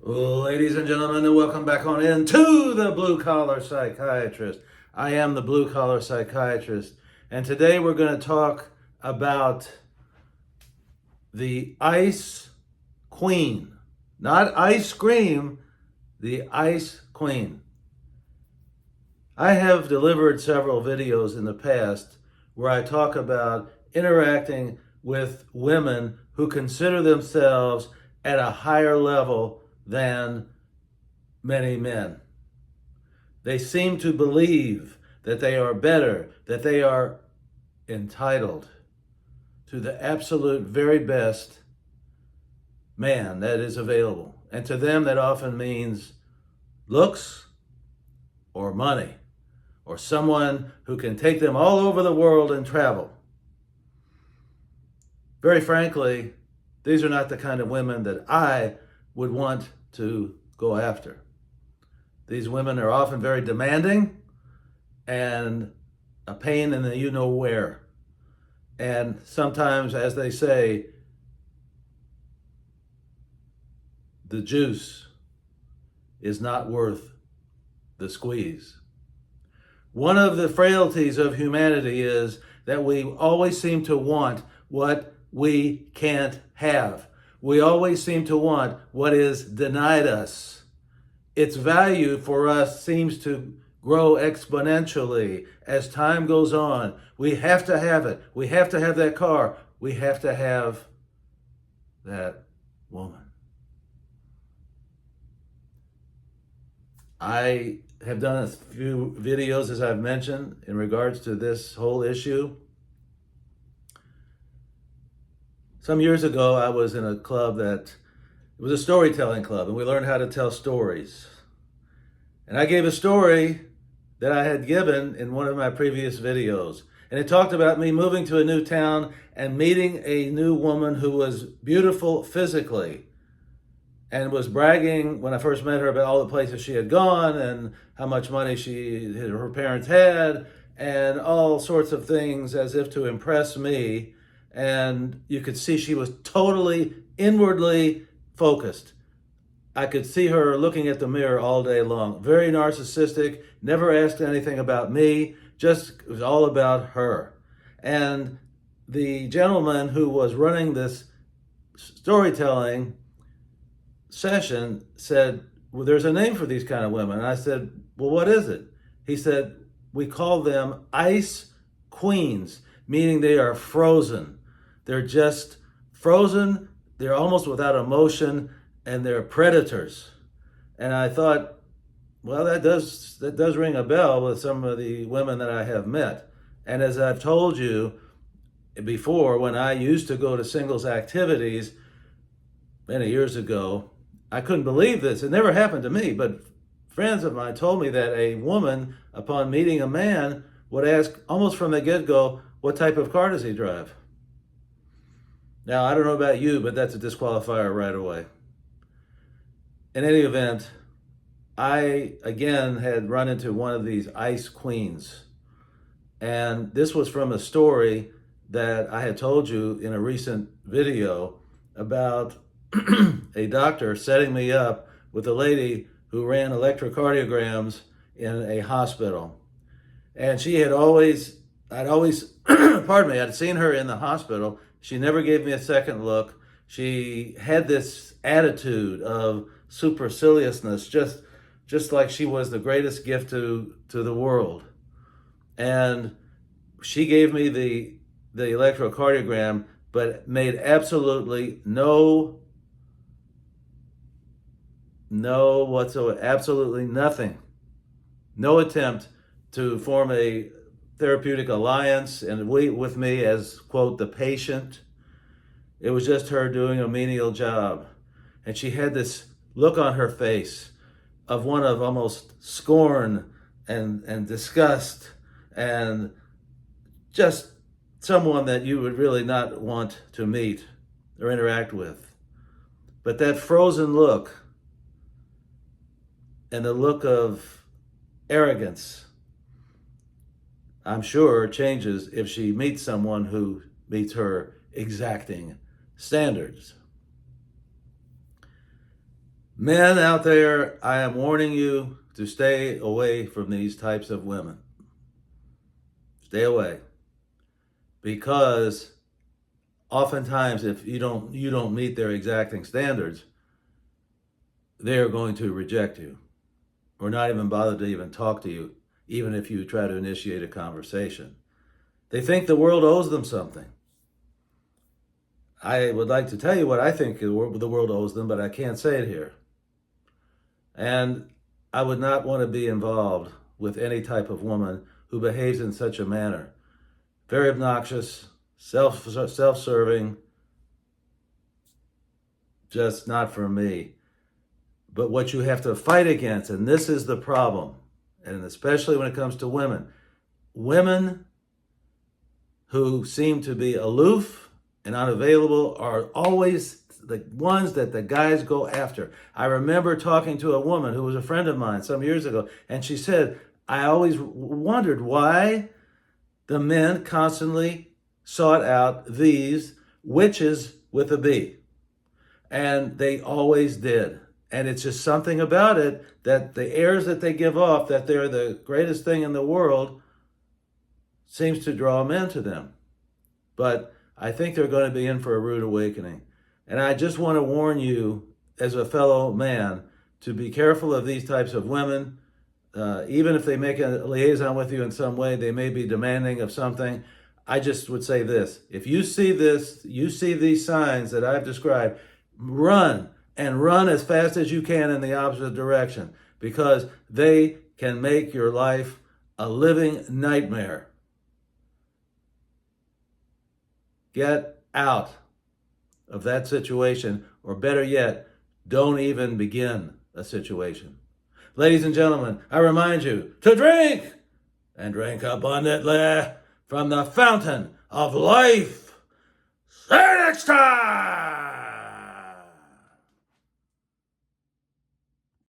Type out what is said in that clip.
Ladies and gentlemen, and welcome back on into the Blue Collar Psychiatrist. I am the Blue Collar Psychiatrist, and today we're going to talk about the Ice Queen. Not ice cream, the Ice Queen. I have delivered several videos in the past where I talk about interacting with women who consider themselves at a higher level than many men. They seem to believe that they are better, that they are entitled to the absolute very best man that is available. And to them, that often means looks or money or someone who can take them all over the world and travel. Very frankly, these are not the kind of women that I would want to go after. These women are often very demanding and a pain in the you-know-where. And sometimes, as they say, the juice is not worth the squeeze. One of the frailties of humanity is that we always seem to want what we can't have. We always seem to want what is denied us. Its value for us seems to grow exponentially as time goes on. We have to have it. We have to have that car. We have to have that woman. I have done a few videos, as I've mentioned, in regards to this whole issue. Some years ago, I was in a club it was a storytelling club, and we learned how to tell stories. And I gave a story that I had given in one of my previous videos. And it talked about me moving to a new town and meeting a new woman who was beautiful physically and was bragging when I first met her about all the places she had gone and how much money her parents had and all sorts of things as if to impress me. And you could see she was totally inwardly focused. I could see her looking at the mirror all day long. Very narcissistic, never asked anything about me, just it was all about her. And the gentleman who was running this storytelling session said, well, there's a name for these kind of women. And I said, well, what is it? He said, we call them ice queens, meaning they are frozen. They're just frozen. They're almost without emotion, and they're predators. And I thought, well, that does ring a bell with some of the women that I have met. And as I've told you before, when I used to go to singles activities many years ago, I couldn't believe this. It never happened to me, but friends of mine told me that a woman, upon meeting a man, would ask almost from the get-go, what type of car does he drive? Now, I don't know about you, but that's a disqualifier right away. In any event, I, again, had run into one of these ice queens. And this was from a story that I had told you in a recent video about a doctor setting me up with a lady who ran electrocardiograms in a hospital. And she had I'd seen her in the hospital. She never gave me a second look. She had this attitude of superciliousness, just like she was the greatest gift to the world. And she gave me the electrocardiogram, but made absolutely no whatsoever, absolutely nothing. No attempt to form a therapeutic alliance and wait with me as, quote, the patient. It was just her doing a menial job. And she had this look on her face of one of almost scorn and disgust and just someone that you would really not want to meet or interact with. But that frozen look and the look of arrogance, I'm sure, changes if she meets someone who meets her exacting standards. Men out there, I am warning you to stay away from these types of women. Stay away. Because oftentimes if you don't meet their exacting standards, they're going to reject you or not even bother to even talk to you, even if you try to initiate a conversation. They think the world owes them something. I would like to tell you what I think the world owes them, but I can't say it here. And I would not want to be involved with any type of woman who behaves in such a manner. Very obnoxious, self-serving, just not for me. But what you have to fight against, and this is the problem, and especially when it comes to women who seem to be aloof and unavailable are always the ones that the guys go after. I remember talking to a woman who was a friend of mine some years ago, and she said, I always wondered why the men constantly sought out these witches with a B. And they always did. And it's just something about it that the airs that they give off, that they're the greatest thing in the world, seems to draw men to them. But I think they're going to be in for a rude awakening. And I just want to warn you, as a fellow man, to be careful of these types of women. Even if they make a liaison with you in some way, they may be demanding of something. I just would say this. If you see this, you see these signs that I've described, run, and run as fast as you can in the opposite direction, because they can make your life a living nightmare. Get out of that situation, or better yet, don't even begin a situation. Ladies and gentlemen, I remind you to drink, and drink abundantly from the fountain of life. See you next time!